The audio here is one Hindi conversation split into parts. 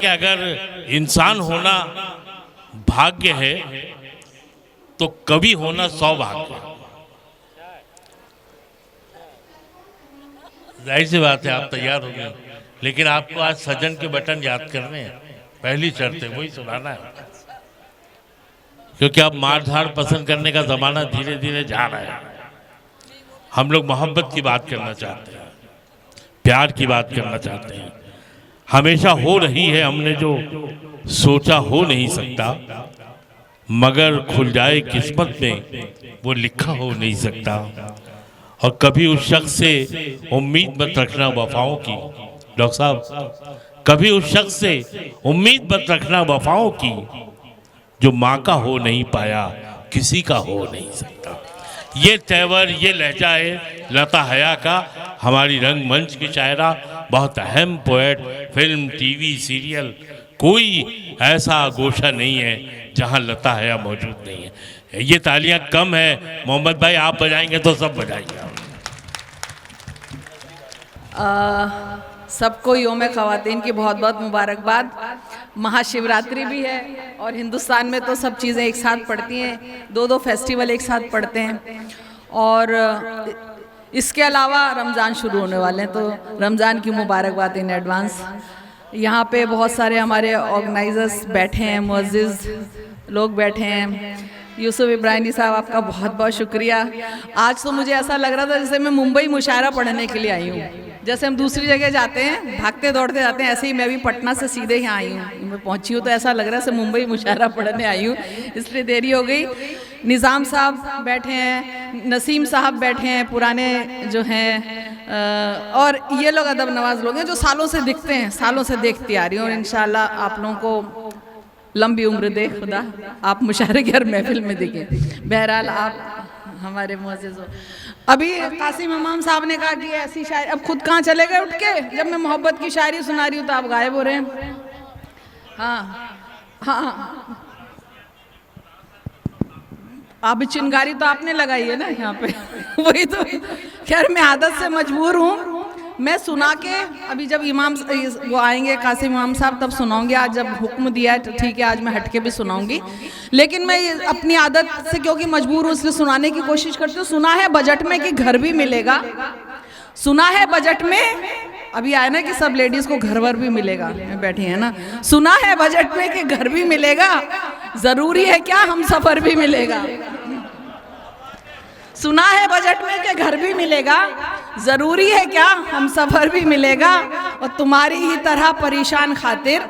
कि अगर इंसान होना भाग्य है तो कवि होना सौभाग्य है। जाहिर सी बात है, आप तैयार हो गए, लेकिन आपको आज सजन के बटन याद करने हैं। पहली शर्त है वही सुनाना है, क्योंकि अब मारधाड़ पसंद करने का जमाना धीरे धीरे जा रहा है। हम लोग मोहब्बत की बात करना चाहते हैं, प्यार की बात करना चाहते हैं। हमेशा हो रही है, हमने जो सोचा हो नहीं सकता, मगर खुल जाए किस्मत में वो लिखा हो नहीं सकता। और कभी उस शख्स से उम्मीद मत रखना वफाओं की, डॉक्टर साहब, कभी उस शख्स से उम्मीद मत रखना वफाओं की, जो माँ का हो नहीं पाया किसी का हो नहीं सकता। ये तेवर, ये लहजा है लता हया का, हमारी रंगमंच की शायरा, बहुत अहम पोएट। फिल्म, टीवी, सीरियल, कोई ऐसा गोशा नहीं है जहां लता हया मौजूद नहीं है। ये तालियां कम है, मोहम्मद भाई आप बजाएंगे तो सब बजाएंगे। सबको योम ख़वातीन की बहुत बहुत मुबारकबाद। महाशिवरात्रि भी है और हिंदुस्तान में तो सब चीज़ें एक साथ पड़ती हैं, दो फेस्टिवल एक साथ पड़ते हैं। और इसके अलावा रमज़ान शुरू होने वाले हैं, तो रमज़ान की मुबारकबाद इन एडवांस। यहाँ पे बहुत सारे हमारे ऑर्गेनाइजर्स बैठे हैं, मुअज़्ज़िज़ लोग बैठे हैं। यूसुफ इब्राहिमी साहब, आपका बहुत बहुत शुक्रिया। आज तो मुझे ऐसा लग रहा था जैसे मैं मुंबई मुशायरा पढ़ने के लिए आई हूँ। जैसे हम दूसरी जगह जाते हैं, भागते दौड़ते जाते हैं, ऐसे ही मैं भी पटना से सीधे यहाँ आई हूँ। मैं पहुँची हूँ तो ऐसा लग रहा है जैसे मुंबई मुशायरा पढ़ने आई हूँ, इसलिए देरी हो गई। निज़ाम साहब बैठे हैं, नसीम साहब बैठे हैं, पुराने जो हैं, और ये लोग अदब नवाज लोग हैं जो सालों से दिखते हैं, सालों से देखती आ रही हूँ। और इंशाल्लाह आप लोगों को लंबी उम्र दे खुदा, आप मुशायरे की हर महफिल में दिखें। बहरहाल आप हमारे मुअज़्ज़िज़ हो। अभी कासिम इमाम साहब ने कहा कि ऐसी शायरी, अब खुद कहाँ चले गए उठ के, जब मैं मोहब्बत की शायरी सुना रही हूँ तो आप गायब हो रहे हैं। हाँ हाँ, अब चिंगारी तो आपने लगाई है ना यहाँ पे वही तो। खैर मैं आदत से मजबूर हूँ, मैं सुना के अभी जब इमाम वो आएंगे कासिम इमाम साहब तब सुनाऊंगी। आज जब हुक्म दिया है तो ठीक है, आज मैं हटके भी सुनाऊंगी, लेकिन मैं अपनी आदत से क्योंकि मजबूर हूँ इसलिए सुनाने की कोशिश करती हूँ। सुना है बजट में कि घर भी मिलेगा, सुना है बजट में, अभी आया ना कि सब लेडीज को घर वर भी मिलेगा, मैं बैठी है ना। सुना है बजट में कि घर भी मिलेगा, जरूरी है क्या हम सफर भी मिलेगा। सुना है बजट में कि घर भी मिलेगा, जरूरी है क्या हम सफर भी मिलेगा। और तुम्हारी ही तरह परेशान खातिर,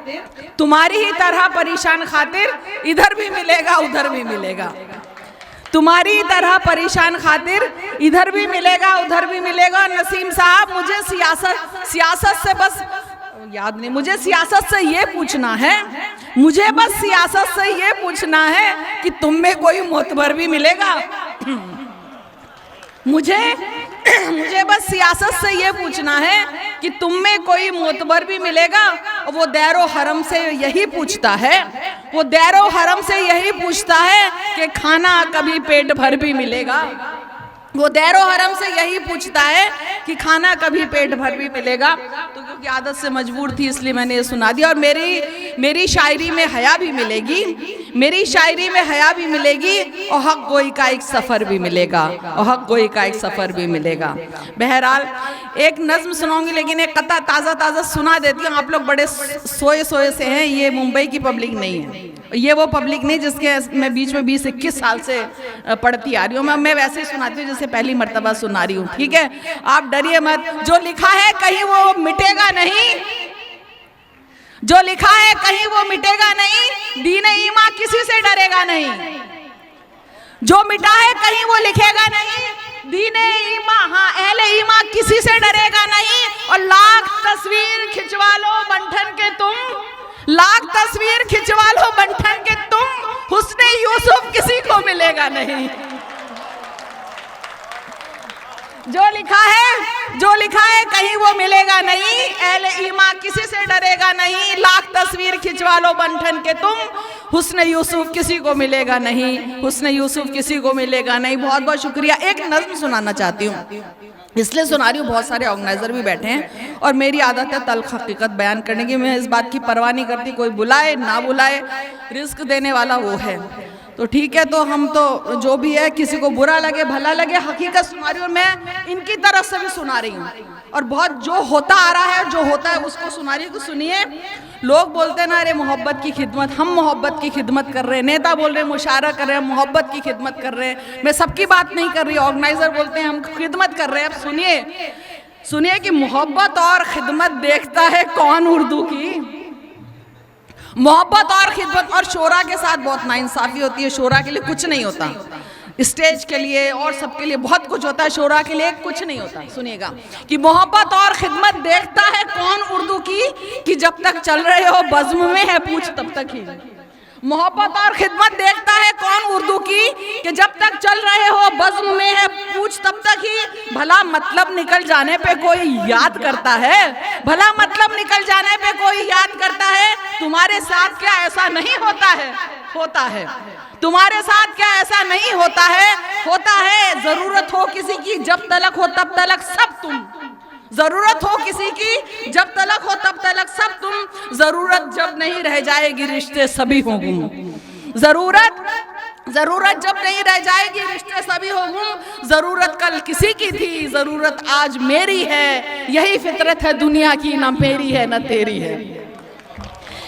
तुम्हारी ही तरह परेशान खातिर, इधर भी मिलेगा उधर भी मिलेगा। तुम्हारी तरह परेशान खातिर, इधर भी मिलेगा उधर भी मिलेगा। नसीम साहब, मुझे सियासत से बस याद नहीं, मुझे सियासत से ये पूछना है, मुझे बस सियासत से ये पूछना है कि तुम में कोई मोतबर भी मिलेगा। मुझे बस सियासत से ये पूछना है कि तुम में कोई मोतबर भी मिलेगा। वो दैरो हरम से यही पूछता है, वो दैरो हरम से यही पूछता है कि खाना कभी पेट भर भी मिलेगा। वो दैरो हरम से यही पूछता है कि खाना कभी पेट भर भी मिलेगा। तो क्योंकि आदत से मजबूर थी इसलिए मैंने ये सुना दिया। और मेरी शायरी में हया भी मिलेगी, मेरी शायरी में हया भी मिलेगी, और हक गोई का एक सफ़र भी मिलेगा, और हक गोई का एक सफ़र भी मिलेगा। बहरहाल एक नज़्म सुनाऊंगी, लेकिन एक कता ताज़ा सुना देती हूँ। आप लोग बड़े सोए से हैं, ये मुंबई की पब्लिक नहीं है, ये वो पब्लिक नहीं जिसके मैं बीच में 20-21 साल से पढ़ती आ रही हूँ। मैं वैसे ही सुनाती हूँ जैसे पहली मर्तबा सुना रही हूँ, ठीक है? आप डरिए मत, जो लिखा है कहीं वो मिटेगा नहीं, जो लिखा है कहीं वो मिटेगा नहीं। दीन ईमान किसी से डरेगा नहीं, जो मिटा है कहीं वो लिखेगा नहीं। दीन ईमान, हाँ अहले ईमान किसी से डरेगा नहीं। और लाख तस्वीर खिंचवा लो बंठन के तुम, लाख तस्वीर खिंचवा लो बंठन के तुम, हुस्ने यूसुफ किसी को मिलेगा नहीं। जो लिखा है कहीं वो मिलेगा नहीं। अहले ईमान किसी से डरेगा नहीं। लाख तस्वीर खिंचवा लो बंठन के तुम, हुस्न यूसुफ किसी को मिलेगा नहीं, हुस्न यूसुफ किसी को मिलेगा नहीं। बहुत बहुत शुक्रिया। एक नज़्म सुनाना चाहती हूँ, इसलिए सुना रही हूँ, बहुत सारे ऑर्गेनाइजर भी बैठे हैं और मेरी आदत है तल्ख हकीकत बयान करने की। मैं इस बात की परवाह नहीं करती कोई बुलाए ना बुलाए, रिस्क देने वाला वो है। तो ठीक है, तो हम तो जो भी है, किसी को बुरा लगे भला लगे, हकीकत सुना रही हूँ। मैं इनकी तरफ से भी सुना रही हूँ और बहुत जो होता आ रहा है, जो होता है उसको सुना रही हूँ। सुनिए, लोग बोलते हैं ना, अरे मोहब्बत की खिदमत, हम मोहब्बत की खिदमत कर रहे हैं। नेता बोल रहे हैं मुशायरा कर रहे हैं, मोहब्बत की खिदमत कर रहे हैं। मैं सबकी बात नहीं कर रही, ऑर्गेनाइजर बोलते हैं हम खिदमत कर रहे हैं। अब सुनिए कि मोहब्बत और खिदमत देखता है कौन उर्दू की। मोहब्बत और खिदमत और शोरा के साथ बहुत नाइंसाफी होती है। शोरा के लिए कुछ नहीं होता, स्टेज के लिए और सबके लिए बहुत कुछ होता है, शोरा के लिए कुछ नहीं होता। सुनिएगा कि मोहब्बत और खिदमत देखता है कौन उर्दू की, कि जब तक चल रहे हो बज़्म में है पूछ तब तक ही। मोहब्बत और खिदमत देखता है कौन उर्दू की, कि जब तक चल रहे हो बज़्म में है पूछ तब तक ही। भला मतलब निकल जाने पे कोई याद करता है, भला मतलब निकल जाने पे कोई याद करता है। तुम्हारे साथ क्या ऐसा नहीं होता है? होता है। तुम्हारे साथ क्या ऐसा नहीं होता है? होता है। जरूरत हो किसी की जब तलक हो तब तलक सब तुम, जरूरत हो किसी की जब तलक हो तब तलक सब तुम। जरूरत जब नहीं रह जाएगी रिश्ते सभी हो गुम। जरूरत जब नहीं रह जाएगी रिश्ते सभी हो गुम। जरूरत कल किसी की थी, जरूरत आज मेरी है। यही फितरत है दुनिया की, ना मेरी है ना तेरी है।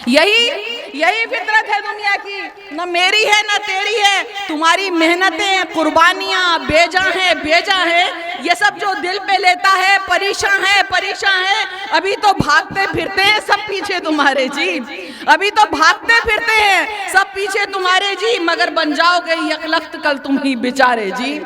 यही फितरत है दुनिया की, न मेरी है न तेरी है। तुम्हारी मेहनतें कुर्बानियां बेजा है। ये सब जो दिल पे लेता है परेशान है। अभी तो भागते फिरते हैं सब पीछे तुम्हारे जी, अभी तो भागते फिरते हैं सब पीछे तुम्हारे जी। मगर बन जाओगे यकलख्त कल तुम ही बेचारे जी।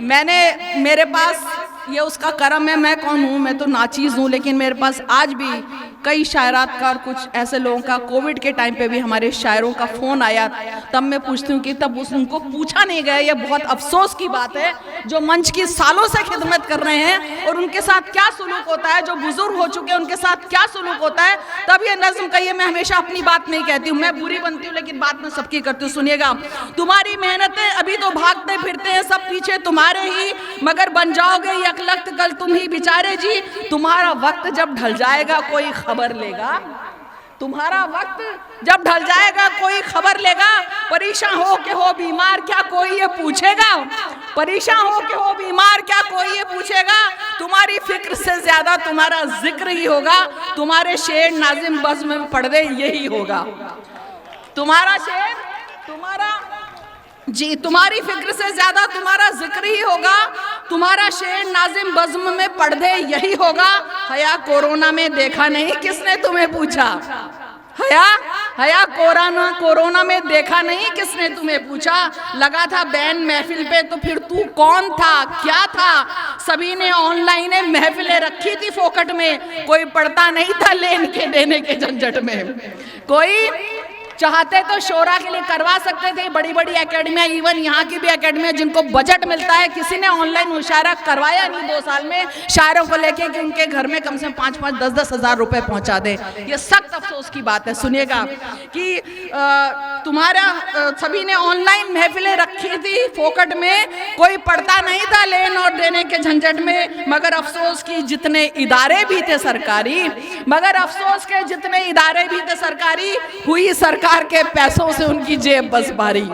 मेरे पास ये उसका करम है। मैं कौन हूँ? मैं तो नाचीज़ हूँ, लेकिन मेरे पास आज भी कई शायरात का और कुछ ऐसे लोगों का, कोविड के टाइम पे भी हमारे शायरों का फ़ोन आया। तब मैं पूछती हूँ कि तब उनको पूछा नहीं गया। ये बहुत अफसोस की बात है, जो मंच की सालों से खिदमत कर रहे हैं और उनके साथ क्या सलूक होता है, जो बुजुर्ग हो चुके हैं उनके साथ क्या सलूक होता है। तब ये नज़्म कहिए, मैं हमेशा अपनी बात नहीं कहती हूँ, मैं बुरी बनती हूँ, लेकिन बात मैं सबकी करती हूँ। सुनिएगा, तुम्हारी मेहनतें अभी तो भागते फिरते हैं सब पीछे तुम्हारे ही। मगर बन जाओगे यकलख्त कल तुम ही बेचारे जी। तुम्हारा वक्त जब ढल जाएगा कोई खबर लेगा, तुम्हारा वक्त जब ढल जाएगा कोई खबर लेगा। परेशान हो के हो बीमार क्या कोई ये पूछेगा, परेशान हो के हो बीमार क्या कोई ये पूछेगा। तुम्हारी फिक्र से ज्यादा तुम्हारा जिक्र ही होगा। तुम्हारे शेर नाजिम बज़्म में पढ़ दे यही होगा। तुम्हारा शेर तुम्हारी फिक्र से ज्यादा तुम्हारा जिक्र ही होगा। तुम्हारा शेर नाजिम बज़्म में पढ़ दे यही होगा। हया कोरोना में देखा नहीं किसने तुम्हें पूछा, हया कोरोना में देखा नहीं किसने तुम्हें पूछा। लगा था बैन महफिल पे तो फिर तू कौन था क्या था। सभी ने ऑनलाइन महफिलें रखी थी फोकट में, कोई पढ़ता नहीं था लेन के देने के झंझट में। कोई चाहते तो शोरा के लिए करवा सकते थे, बड़ी बड़ी एकेडमियाँ, इवन यहाँ की भी एकेडमियाँ जिनको बजट मिलता है। किसी ने ऑनलाइन मुशायरा करवाया नहीं 2 साल में शायरों को लेके कि उनके घर में कम से कम 5-5, 10-10 हज़ार रुपए पहुँचा दे। ये सख्त अफसोस की बात है। सुनिएगा कि तुम्हारा सभी ने ऑनलाइन महफिलें रखी थी फोकट में, कोई पढ़ता नहीं था लेन और देने के झंझट में। मगर अफसोस की जितने इदारे भी थे सरकारी, हुई सरकार के पैसों से उनकी जेब बस भारी।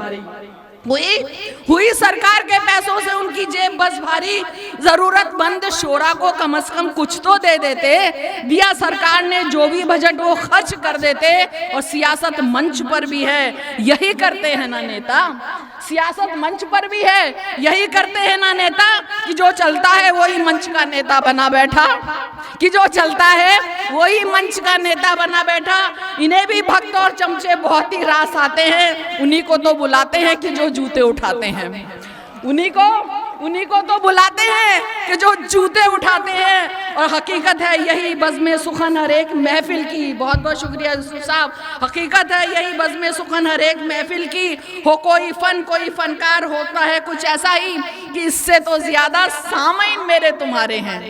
हुई सरकार के पैसों से उनकी जेब बस भारी। जरूरतमंद शोरा को कम से कम कुछ तो दे देते। दिया सरकार ने जो भी बजट वो खर्च कर देते। और सियासत मंच पर भी है यही करते हैं ना नेता, सियासत मंच पर भी है यही करते हैं ना नेता, कि जो चलता है वही मंच का नेता बना बैठा, कि जो चलता है वही मंच का नेता बना बैठा। इन्हें भी भक्त और चमचे बहुत ही रास आते हैं, उन्हीं को तो बुलाते हैं कि जो जूते उठाते हैं, उन्हीं को तो बुलाते हैं कि जो जूते उठाते हैं। और हकीकत है यही बज़्म सुखन हर एक महफिल की। बहुत बहुत शुक्रिया यूसुफ साहब। हकीकत है यही बज़्म सुखन हर एक महफिल की। हो कोई फनकार होता है कुछ ऐसा ही, कि इससे तो ज्यादा सामईन मेरे तुम्हारे हैं,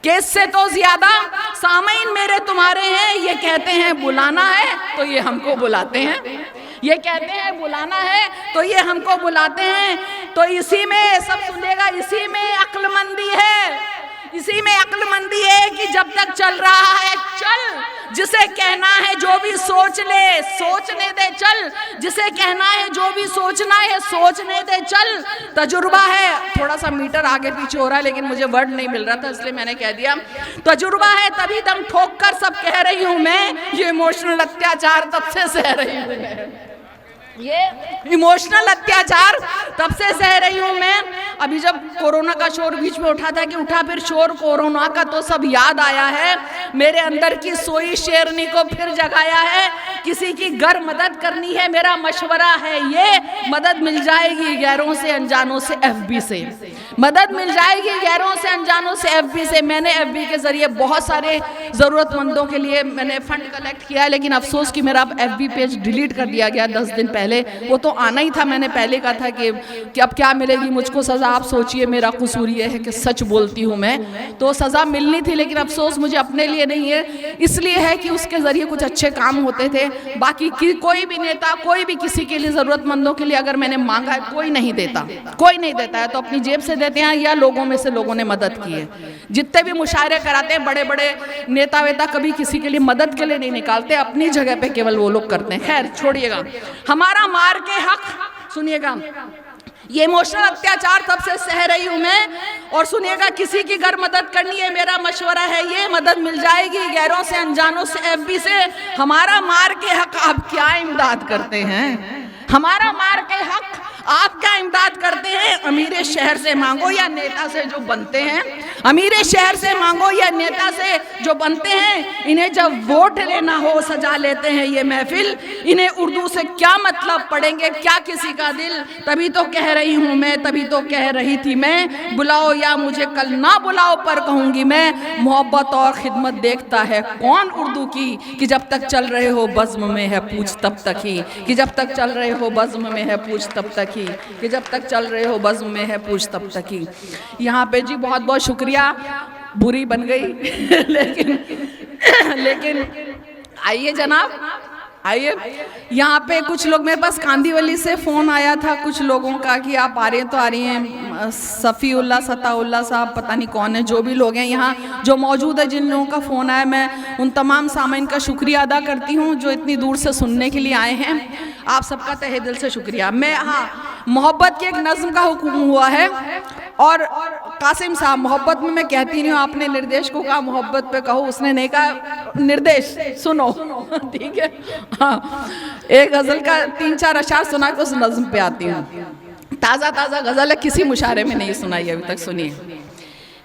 कि इससे तो ज्यादा सामईन मेरे तुम्हारे हैं। ये कहते हैं बुलाना है तो ये हमको बुलाते हैं, ये कहते हैं बुलाना है तो ये हमको बुलाते हैं। तो इसी में सब सुनेगा, इसी में अक्लमंदी है, इसी में अक्लमंदी है कि जब तक चल रहा है चल, जिसे कहना है जो भी सोच ले, सोचने दे चल, जिसे कहना है जो भी सोचना है सोचने दे चल। तजुर्बा है, थोड़ा सा मीटर आगे पीछे हो रहा है लेकिन मुझे वर्ड नहीं मिल रहा था इसलिए मैंने कह दिया। तजुर्बा है तभी दम ठोक कर सब कह रही हूँ मैं, ये इमोशनल अत्याचार तब से सह रही हूँ मैं, ये इमोशनल अत्याचार तब से सह रही हूँ मैं। अभी जब कोरोना का शोर बीच में उठा था कि उठा फिर शोर कोरोना का, तो सब याद आया है, मेरे अंदर की सोई शेरनी को फिर जगाया है। किसी की गर मदद करनी है, मेरा मशवरा है ये, मदद मिल जाएगी गैरों से अनजानों से FB से, मदद मिल जाएगी गैरों से अनजानों से FB से। मैंने FB के जरिए बहुत सारे ज़रूरतमंदों के लिए मैंने फंड कलेक्ट किया है, लेकिन अफसोस कि मेरा FB पेज डिलीट कर दिया गया 10 दिन पहले। वो तो आना ही था, मैंने पहले कहा था कि अब क्या मिलेगी मुझको सज़ा। आप सोचिए मेरा कसूर ये है कि सच बोलती हूँ मैं, तो सज़ा मिलनी थी, लेकिन अफसोस मुझे अपने लिए नहीं है, इसलिए है कि उसके ज़रिए कुछ अच्छे काम होते थे। बाकी कोई भी नेता, कोई भी किसी के लिए ज़रूरतमंदों के लिए अगर मैंने मांगा है, कोई नहीं देता, कोई नहीं देता है, तो अपनी जेब से देते हैं या लोगों में से लोगों ने मदद की है। जितने भी मुशायरे कराते हैं बड़े बड़े नेता वेता, कभी किसी के लिए मदद के लिए नहीं निकालते, अपनी जगह पे केवल वो लोग करते हैं। खैर छोड़िएगा, हमारा मार के हक सुनिएगा, ये इमोशनल अत्याचार तब से सह रही हूँ मैं। और सुनिएगा, किसी की अगर मदद करनी है, मेरा मशवरा है ये, मदद मिल जाएगी गैरों से अनजानों से FB से। हमारा मार के हक आप क्या इमदाद करते हैं, हमारा मार के हक आप क्या इमदाद करते हैं? अमीर शहर से मांगो या नेता से जो बनते हैं, अमीर शहर से मांगो या नेता से जो बनते हैं। इन्हें जब वोट लेना हो सजा लेते हैं ये महफिल, इन्हें उर्दू से क्या मतलब पढ़ेंगे क्या किसी का दिल। तभी तो कह रही हूँ मैं, तभी तो कह रही थी मैं, बुलाओ या मुझे कल ना बुलाओ पर कहूँगी मैं, मोहब्बत और खिदमत देखता है कौन उर्दू की, कि जब तक चल रहे हो बज़्म में है पूछ तब तक ही, कि जब तक चल रहे हो बज़्म में है पूछ तब तक ही, कि जब तक चल रहे हो बज़्म में है पूछ तब तक ही। यहाँ पे जी बहुत बहुत शुक्रिया, बुरी बन गई लेकिन आइए जनाब, आइए। यहाँ पे कुछ लोग, मेरे पास कांदीवली से फ़ोन आया था कुछ लोगों का कि आप आ रहे हैं, तो आ रही हैं। सफ़ीउल्ला सताउल्ला साहब पता नहीं कौन है, जो भी लोग हैं यहाँ जो मौजूद है, जिन लोगों का फ़ोन आया, मैं उन तमाम सामीन का शुक्रिया अदा करती हूँ जो इतनी दूर से सुनने के लिए आए हैं। आप सबका तहे दिल से शुक्रिया। मैं, हाँ, मोहब्बत की एक नज़्म का हुक्म हुआ है, और कासिम साहब, मोहब्बत में मैं कहती नहीं हूँ, आपने निर्देश को कहा मोहब्बत पे कहो, उसने नहीं कहा निर्देश सुनो, ठीक है। हाँ, एक गज़ल का 3-4 अशार सुना के उस नज़्म पे आती हूँ। ताज़ा ताज़ा गज़ल है, किसी मुशायरे में नहीं सुनाई अभी तक, सुनिए।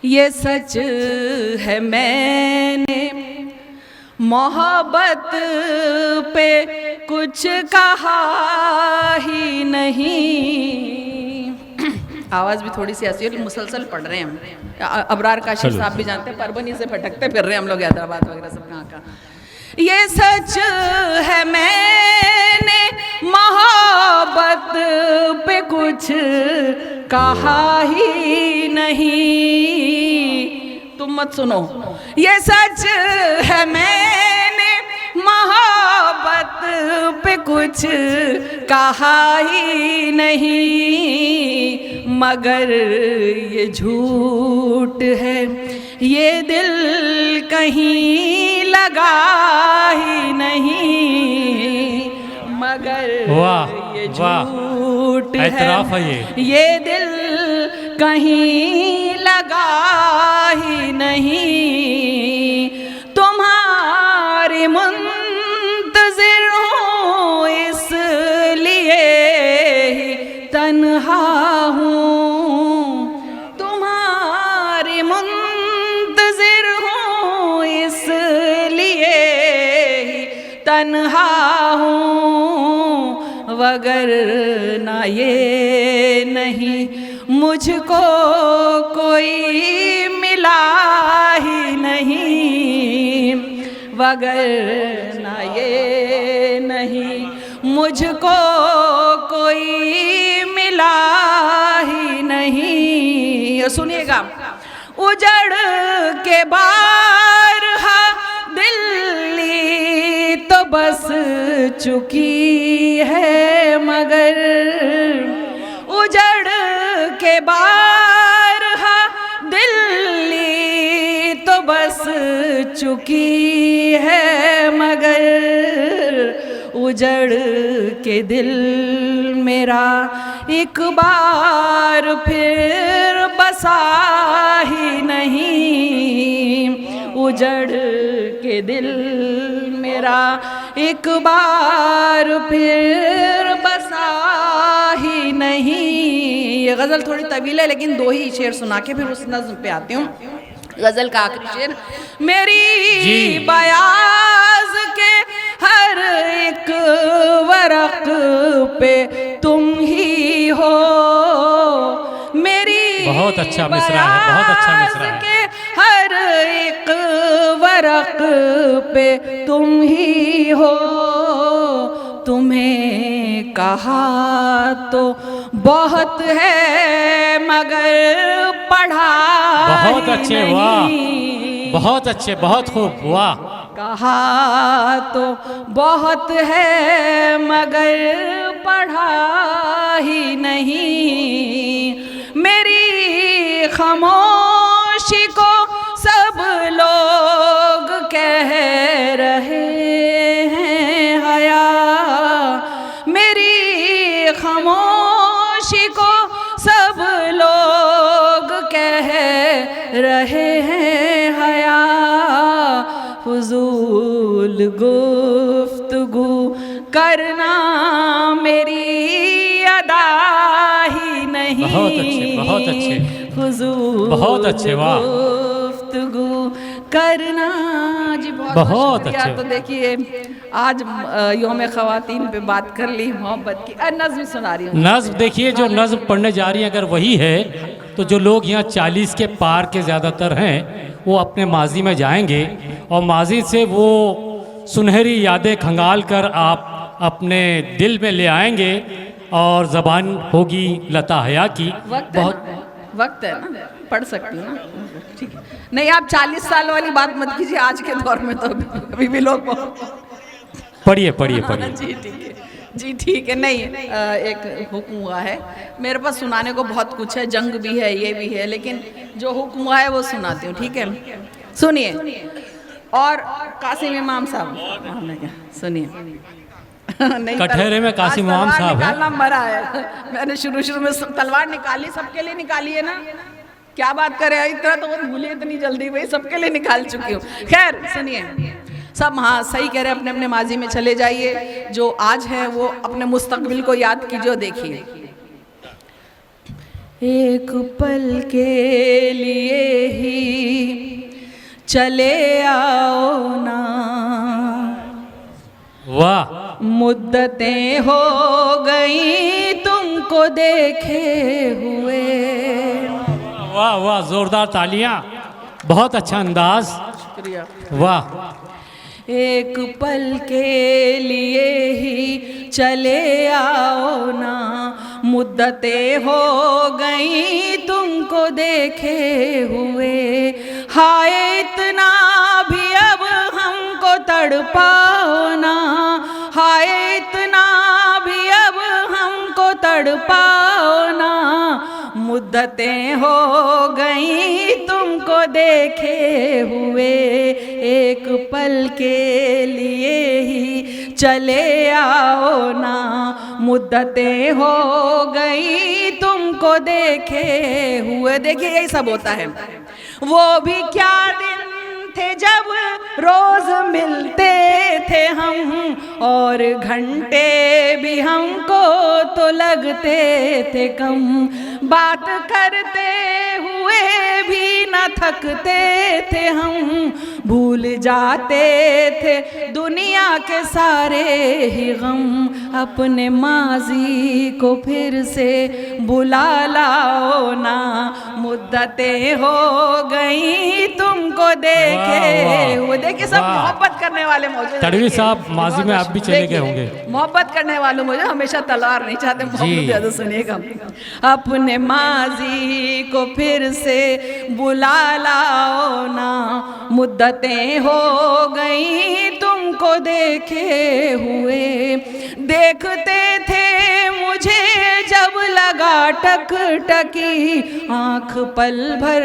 ये सच है मैंने मोहब्बत पे कुछ कहा ही नहीं। आवाज़ भी थोड़ी सी ऐसी है, मुसलसल पढ़ रहे हैं हम। अबरार काशी साहब भी जानते हैं, परभनी से भटकते फिर रहे हैं हम लोग, हैदराबाद वगैरह सब कहाँ का। ये सच है मैंने मोहब्बत पे कुछ कहा ही नहीं, तुम मत सुनो। ये सच है मैंने मोहब्बत पे कुछ कहा ही नहीं, मगर ये झूठ है ये दिल कहीं लगा ही नहीं, मगर ये झूठ है ये दिल कहीं लगा ही नहीं। तुम्हारी मुंतज़िर हूँ इसलिए ही तन्हा हूँ, तुम्हारी मुंतज़िर हूँ इसलिए ही तन्हा हूँ, वगर ना ये नहीं मुझको कोई मिला ही नहीं, वगर ना ये नहीं मुझको कोई मिला ही नहीं। सुनिएगा, उजड़ के बारहा दिल्ली तो बस चुकी है मगर उजड़ के बारहा दिल्ली तो बस चुकी है मगर उजड़ के दिल मेरा एक बार फिर बसा ही नहीं, उजड़ के दिल मेरा एक बार फिर बसा ही नहीं। ये गज़ल थोड़ी तवील है लेकिन दो ही शेर सुना के फिर उस नज़्म पे आती हूँ। गज़ल का आखिरी शेर, मेरी बयाज के हर एक वरक पे तुम ही हो, मेरी बहुत अच्छा मिसरा है, बहुत अच्छा मिसरा है। के हर एक वरक पे तुम ही हो, तुम्हें कहा तो बहुत है मगर पढ़ा बहुत अच्छे, वाह बहुत अच्छे, बहुत खूब, वाह। कहा तो बहुत है मगर पढ़ा ही नहीं, मेरी खामोशी को सब लोग कह रहे हैं हया, मेरी खामोशी को सब लोग कह रहे हैं हया, फुजूल गुफ्तगू करना मेरी अदा ही नहीं। बहुत अच्छे, बहुत अच्छे, फुजूल बहुत अच्छे, वाह। गुफ्तगू करना जी, बहुत अच्छे। तो देखिए आज यौम ख़वातीन पे बात कर ली मोहब्बत की। नज़्म सुना रही हूँ। नज़्म देखिए, जो नज़्म पढ़ने जा रही है अगर वही है तो जो लोग यहाँ 40 के पार के ज़्यादातर हैं वो अपने माजी में जाएंगे और माजी से वो सुनहरी यादें खंगाल कर आप अपने दिल में ले आएंगे और ज़बान होगी लता हया की। वक्त है ना, पढ़ सकती हूँ ना, ठीक है। नहीं आप 40 साल वाली बात मत कीजिए, आज के दौर में तो अभी भी लोग पढ़िए पढ़िए पढ़िए। जी ठीक है, जी ठीक है। नहीं एक हुक्म हुआ है मेरे पास, सुनाने को बहुत कुछ है, जंग भी है ये भी है, लेकिन जो हुक्म हुआ है वो सुनाती हूँ, ठीक है। सुनिए। और कासिम इमाम साहब सुनिए। नहीं कटहरे में कासिम इमाम साहब है। मरा है, मैंने शुरू में तलवार निकाली, सबके लिए निकाली है ना, क्या बात करे इतना तो भूलिए इतनी जल्दी, भाई सबके लिए निकाल चुकी हूँ। खैर सुनिए सब, हाँ सही कह रहे हैं, अपने अपने माजी में चले जाइए, जो आज है वो अपने मुस्तकबिल को याद कीजिए। देखिए एक पल के लिए ही चले आओ ना, वाह, मुद्दतें हो गई तुमको देखे हुए। वाह वाह, जोरदार तालियां, बहुत अच्छा अंदाज, शुक्रिया, वाह। एक पल के लिए ही चले आओ ना, मुद्दतें हो गई तुमको देखे हुए, हाय इतना भी अब हमको तड़पाओ ना, हाय इतना भी अब हमको तड़पाओ ना, मुद्दतें हो गई तुमको देखे हुए, एक पल के लिए ही चले आओ ना, मुद्दतें हो गई तुमको देखे हुए। देखिए यही सब होता है। वो भी क्या दिन थे जब रोज मिलते थे हम, और घंटे भी हमको तो लगते थे कम, बात करते हुए भी न थकते थे हम, भूल जाते थे दुनिया के सारे ही गम, अपने माजी को फिर से बुला लाओ ना, मुद्दतें हो गई तुमको देखे हुए। देखिए सब मोहब्बत करने वाले मौजूद। तड़वी साहब माजी में आप भी चले गए होंगे। मोहब्बत करने वालों मुझे हमेशा तलवार नहीं चाहते, मोहब्बत ज़्यादा सुनिएगा। अपने माजी को फिर से बुला लाओ ना, मुद्दतें हो गई तुम तुमको देखे हुए। देखते थे मुझे जब लगा टकटकी, आँख पल भर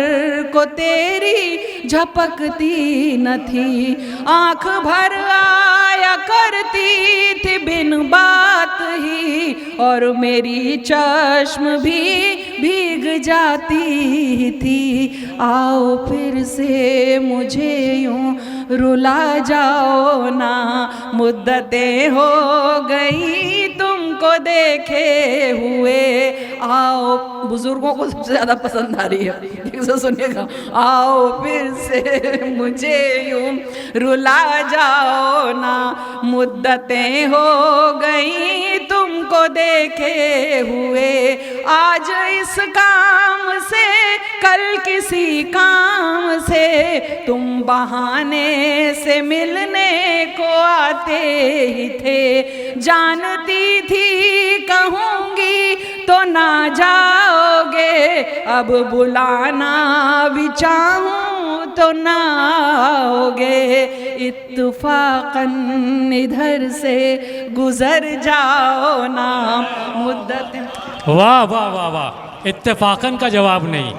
को तेरी झपकती न थी। आँख भर आया करती थी बिन बात ही, और मेरी चश्म भी भीग जाती थी। आओ फिर से मुझे यूं रुला जाओ ना, मुद्दतें हो गई तुमको देखे हुए। आओ, बुजुर्गों को सबसे ज़्यादा पसंद आ रही है, ठीक से सुनिएगा। आओ फिर से मुझे यूं रुला जाओ ना, मुद्दतें हो गई तुमको देखे हुए। आज इस काम से कल किसी काम से, तुम बहाने से मिलने को आते ही थे। जानती थी कहूँगी तो ना जाओगे, अब बुलाना भी चाहूँ तो ना आओगे। इत्तफाकन इधर से गुजर जाओ ना, मुद्दत। वाह वाह वाह वाह, इत्तेफाकन का जवाब नहीं,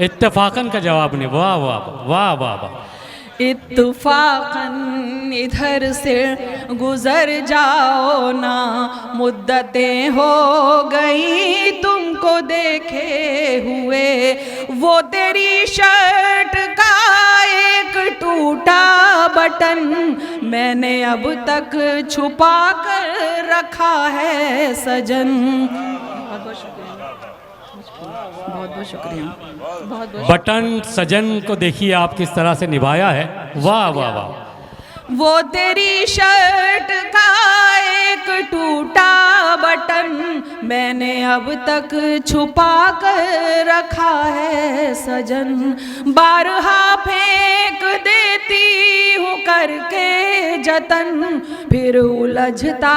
इत्तेफाकन का जवाब नहीं। वाह वाह वाह वाह वाह। इत्तफाकन इधर से गुजर जाओ ना, मुद्दतें हो गई तुमको देखे हुए। वो तेरी शर्ट का एक टूटा बटन मैंने अब तक छुपा कर रखा है सजन। बहुत बहुत शुक्रिया, बहुत बहुत। बटन सजन को देखिए आप किस तरह से निभाया है। वाह वाह वाह। वो तेरी शर्ट का एक टूटा बटन मैंने अब तक छुपा कर रखा है सजन। बारहा फेंक देती हूँ करके जतन, फिर उलझता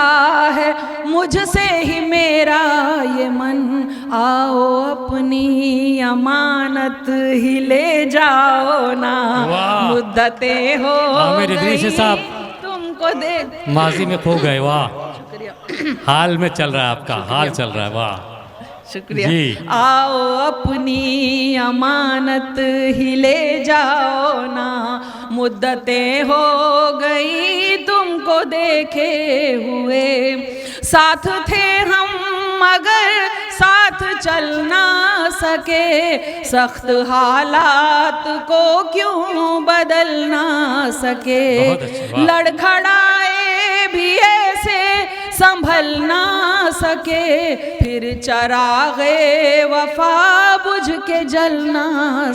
है मुझसे ही मेरा ये मन। आओ अपनी अमानत ही ले जाओ ना, मुद्दतें हो गई तुमको देख। माजी में खो गए। वाह, शुक्रिया। हाल में चल रहा है आपका, हाल चल रहा है। वाह शुक्रिया जी। आओ अपनी अमानत ही ले जाओ ना, मुद्दतें हो गई तुमको देखे हुए। साथ थे हम मगर साथ चल ना सके, सख्त हालात को क्यों बदल ना सके। लड़खड़ाए भी ऐसे संभल ना सके, फिर चरागे वफा बुझ के जल ना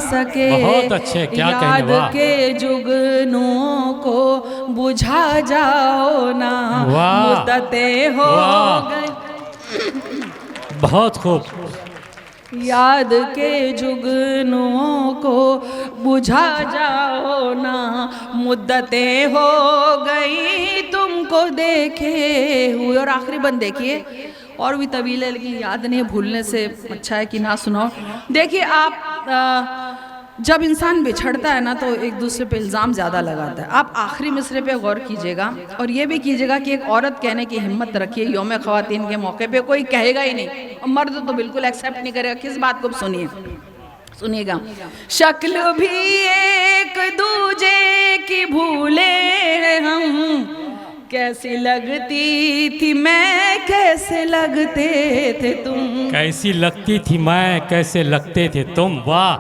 सके। बहुत अच्छे, क्या याद के जुगनुओं को बुझा जाओ ना, मुद्दतें हो गई। बहुत खूब। याद के जुगनुओं को बुझा जाओ ना, मुद्दतें हो गई तुमको देखे हुए। और आखिरी बंद देखिए, और भी तवील है लेकिन याद नहीं, भूलने से अच्छा है कि ना सुनाओ। देखिए आप जब इंसान बिछड़ता है ना तो एक दूसरे पे इल्ज़ाम ज़्यादा लगाता है। आप आखिरी मिसरे पे गौर कीजिएगा और ये भी कीजिएगा कि एक औरत कहने की हिम्मत रखिए यौम ख़वातीन के मौके पे, कोई कहेगा ही नहीं, और मर्द तो बिल्कुल एक्सेप्ट नहीं करेगा। किस बात को सुनिए, सुनिएगा। शक्ल भी एक दूजे की भूले हम, कैसी लगती थी मैं कैसे लगते थे तुम। कैसी लगती थी मैं कैसे लगते थे तुम। वाह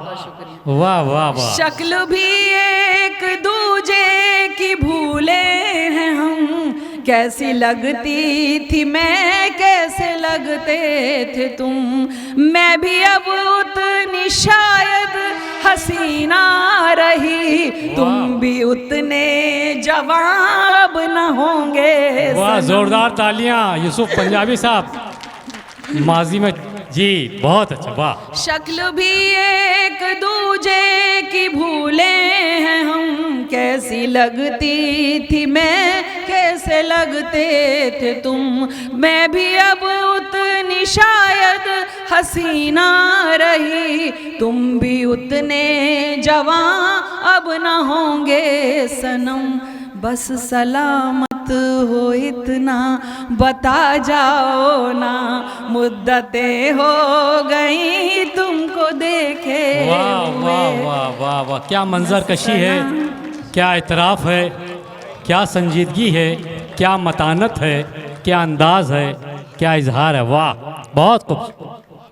वाह वाह वाह। शक्ल भी एक दूजे की भूले हैं हम, कैसी लगती थी मैं कैसे लगते थे तुम। मैं भी अब उतनी शायद हसीना रही, तुम भी उतने जवाब न होंगे। वाह, जोरदार तालियां यूसुफ पंजाबी साहब, माजी में जी, बहुत अच्छा। वाह। शक्ल भी एक दूजे की भूले हैं हम, कैसी लगती थी मैं कैसे लगते थे तुम। मैं भी अब उतनी शायद हसीना रही, तुम भी उतने जवां अब न होंगे सनम। बस सलामत हो इतना बता जाओ ना, मुद्दतें हो गई तुमको देखे वाह हुए। वाह वाह वाह वाह, क्या मंजर कशी है, क्या इतराफ़ है, क्या संजीदगी है, क्या मतानत है, क्या अंदाज है, क्या इजहार है। वाह, बहुत खूब।